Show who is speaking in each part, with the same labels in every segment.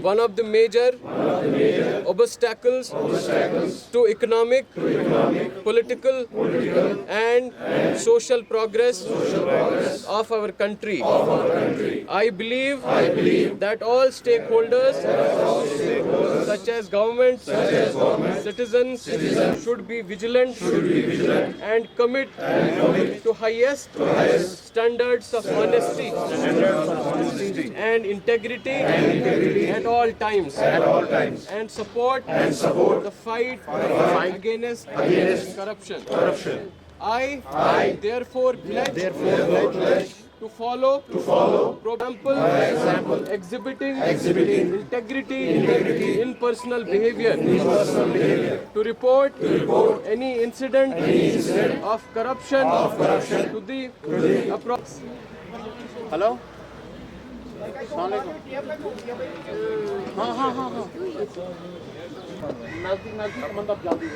Speaker 1: one of the major obstacles to economic, political, and social progress of our country. I believe that all stakeholders, such as government, citizens, should be vigilant and commit to highest standards of honesty and integrity at all times, and support the fight against corruption. I therefore pledge to follow for example, exhibiting integrity in personal behavior, to report any incident of corruption to the
Speaker 2: hello हाँ हाँ हाँ हाँ नज़दीक मतलब जल्दी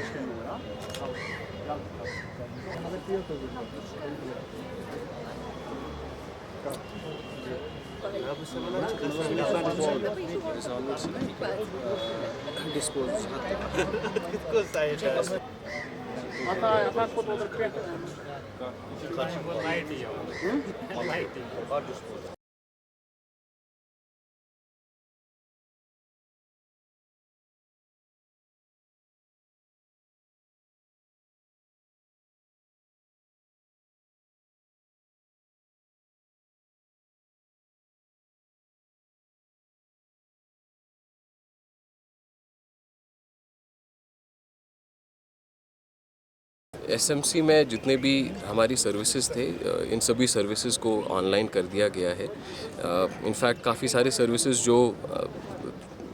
Speaker 1: SMC में जितने भी हमारी सर्विसेज थे, इन सभी सर्विसेज को ऑनलाइन कर दिया गया है। इनफैक्ट काफ़ी सारे सर्विसेज जो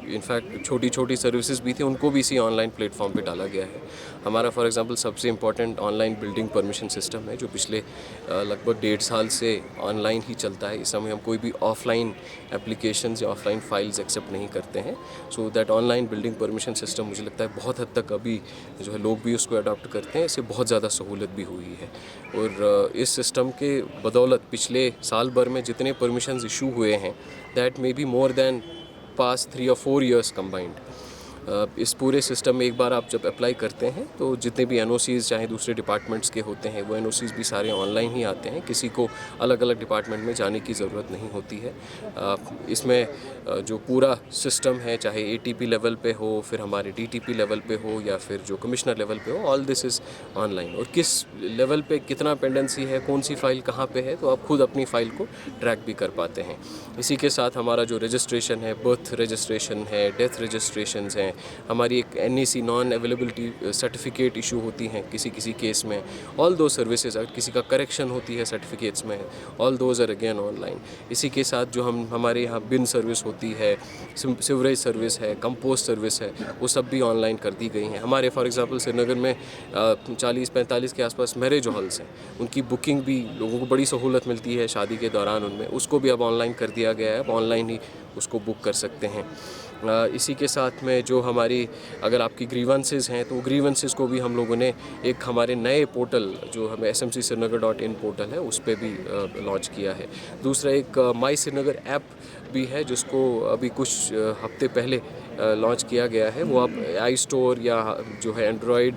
Speaker 1: इनफैक्ट छोटी छोटी सर्विसेज भी थी, उनको भी इसी ऑनलाइन प्लेटफॉर्म पे डाला गया है। हमारा फॉर एग्जांपल सबसे important online building permission system है, जो पिछले लगभग 1.5 साल से ऑनलाइन ही चलता है। इस समय हम कोई भी ऑफलाइन एप्लीकेशंस या ऑफलाइन फाइल्स एक्सेप्ट नहीं करते हैं। So that online building permission system मुझे लगता है बहुत हद तक अभी जो है लोग भी उसको अडॉप्ट करते हैं। इससे बहुत ज़्यादा सहूलत भी हुई है, और इस सिस्टम के बदौलत पिछले साल भर में जितने परमिशंस इशू हुए हैं, that may be more than past 3 or 4 years combined. इस पूरे सिस्टम में एक बार आप जब अप्लाई करते हैं तो जितने भी एनओसीज़ चाहे दूसरे डिपार्टमेंट्स के होते हैं, वो एनओसीज़ भी सारे ऑनलाइन ही आते हैं। किसी को अलग अलग डिपार्टमेंट में जाने की ज़रूरत नहीं होती है। इसमें जो पूरा सिस्टम है, चाहे एटीपी लेवल पे हो, फिर हमारे डीटीपी लेवल पे हो, या फिर जो कमिश्नर लेवल पे हो, ऑल दिस इज़ ऑनलाइन। और किस लेवल पे कितना पेंडेंसी है, कौन सी फ़ाइल कहाँ पे है, तो आप खुद अपनी फ़ाइल को ट्रैक भी कर पाते हैं। इसी के साथ हमारा जो रजिस्ट्रेशन है, बर्थ रजिस्ट्रेशन है, डेथ रजिस्ट्रेशंस हैं, हमारी एक NEC non availability certificate issue होती हैं किसी किसी केस में, ऑल दो सर्विसेज, अगर किसी का करेक्शन होती है सर्टिफिकेट्स में, all those are again online. इसी के साथ जो हमारे यहाँ बिन सर्विस होती है, सिवरेज सर्विस है, कंपोस्ट सर्विस है, वो सब भी ऑनलाइन कर दी गई हैं। हमारे फॉर एग्जांपल श्रीनगर में 40-45 के आसपास मैरिज हॉल्स हैं, उनकी बुकिंग भी लोगों को बड़ी सहूलत मिलती है शादी के दौरान उनमें, उसको भी अब ऑनलाइन कर दिया गया है। अब ऑनलाइन ही उसको बुक कर सकते हैं। इसी के साथ में जो हमारी अगर आपकी ग्रीवेंसेस हैं, तो ग्रीवेंसेस को भी हम लोगों ने एक हमारे नए पोर्टल जो हमें smcsrinagar.in पोर्टल है, उस पर भी लॉन्च किया है। दूसरा एक माई श्रीनगर ऐप भी है, जिसको अभी कुछ हफ्ते पहले लॉन्च किया गया है। वो आप आई स्टोर या जो है एंड्रॉयड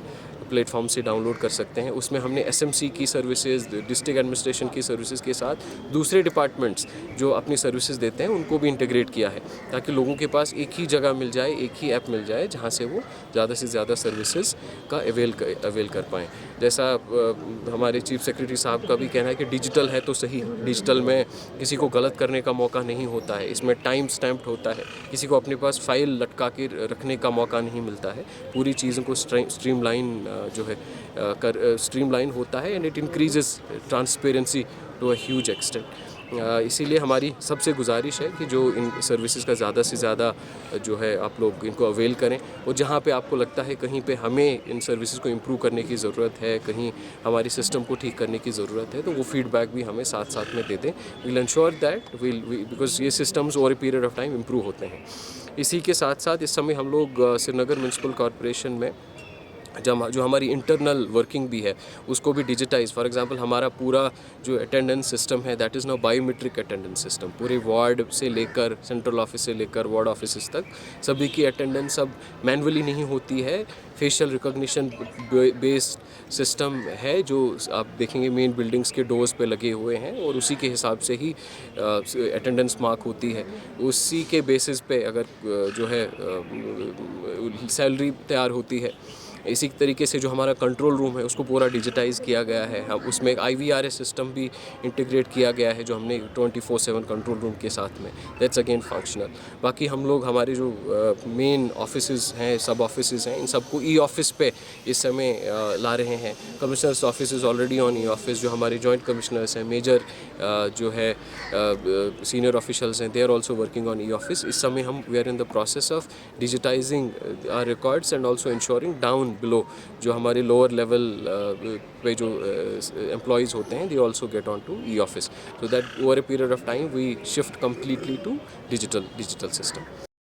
Speaker 1: प्लेटफॉर्म से डाउनलोड कर सकते हैं। उसमें हमने SMC की सर्विसेज, डिस्ट्रिक्ट एडमिनिस्ट्रेशन की सर्विसेज के साथ दूसरे डिपार्टमेंट्स जो अपनी सर्विसेज देते हैं, उनको भी इंटीग्रेट किया है, ताकि लोगों के पास एक ही जगह मिल जाए, एक ही ऐप मिल जाए, जहां से वो ज़्यादा से ज़्यादा सर्विसेज का अवेल कर पाएँ। जैसा हमारे चीफ सेक्रेटरी साहब का भी कहना है कि डिजिटल है तो सही, डिजिटल में किसी को गलत करने का मौका नहीं होता है, इसमें टाइम स्टैम्प्ड होता है, किसी को अपने पास फाइल लटका के रखने का मौका नहीं मिलता है। पूरी चीज़ों को स्ट्रीमलाइन जो है स्ट्रीमलाइन होता है, and it increases transparency to a huge extent. इसीलिए हमारी सबसे गुजारिश है कि जो इन सर्विसेज का ज़्यादा से ज़्यादा जो है आप लोग इनको अवेल करें, और जहाँ पे आपको लगता है कहीं पे हमें इन सर्विसेज को इम्प्रूव करने की ज़रूरत है, कहीं हमारी सिस्टम को ठीक करने की ज़रूरत है, तो वो फीडबैक भी हमें साथ साथ में दे दें। वील इंश्योर दैट बिकॉज ये systems over a period of time improve होते हैं। इसी के साथ साथ इस समय हम लोग श्रीनगर म्यूनसिपल कॉरपोरेशन में जो हमारी इंटरनल वर्किंग भी है उसको भी डिजिटाइज। फॉर एग्जांपल हमारा पूरा जो अटेंडेंस सिस्टम है that is now biometric attendance system. पूरे वार्ड से लेकर सेंट्रल ऑफिस से लेकर वार्ड ऑफिस तक सभी की अटेंडेंस अब मैनुअली नहीं होती है, फेशियल रिकॉग्निशन बेस्ड सिस्टम है जो आप देखेंगे मेन बिल्डिंग्स के डोर्स पे लगे हुए हैं और उसी के हिसाब से ही अटेंडेंस मार्क होती है। उसी के बेसिस पे अगर जो है सैलरी तैयार होती है। इसी तरीके से जो हमारा कंट्रोल रूम है उसको पूरा डिजिटाइज़ किया गया है। हम उसमें एक IVRS सिस्टम भी इंटीग्रेट किया गया है जो हमने 24/7 कंट्रोल रूम के साथ में, दैट्स अगेन फंक्शनल। बाकी हम लोग हमारे जो मेन ऑफिसेज हैं, सब ऑफिसेज हैं, इन सबको ई-ऑफिस पे इस समय ला रहे हैं। Commissioners office is already on e-office. जो हमारे जॉइंट कमिश्नर्स हैं, मेजर जो है सीनियर ऑफिशियल्स हैं, they are also working on e office. इस समय हम we are in the process of digitising our records and also ensuring down below जो हमारे लोअर लेवल पे जो एम्प्लॉयज़ होते हैं, they also get on to e office, so that over a period of time we shift completely to digital system.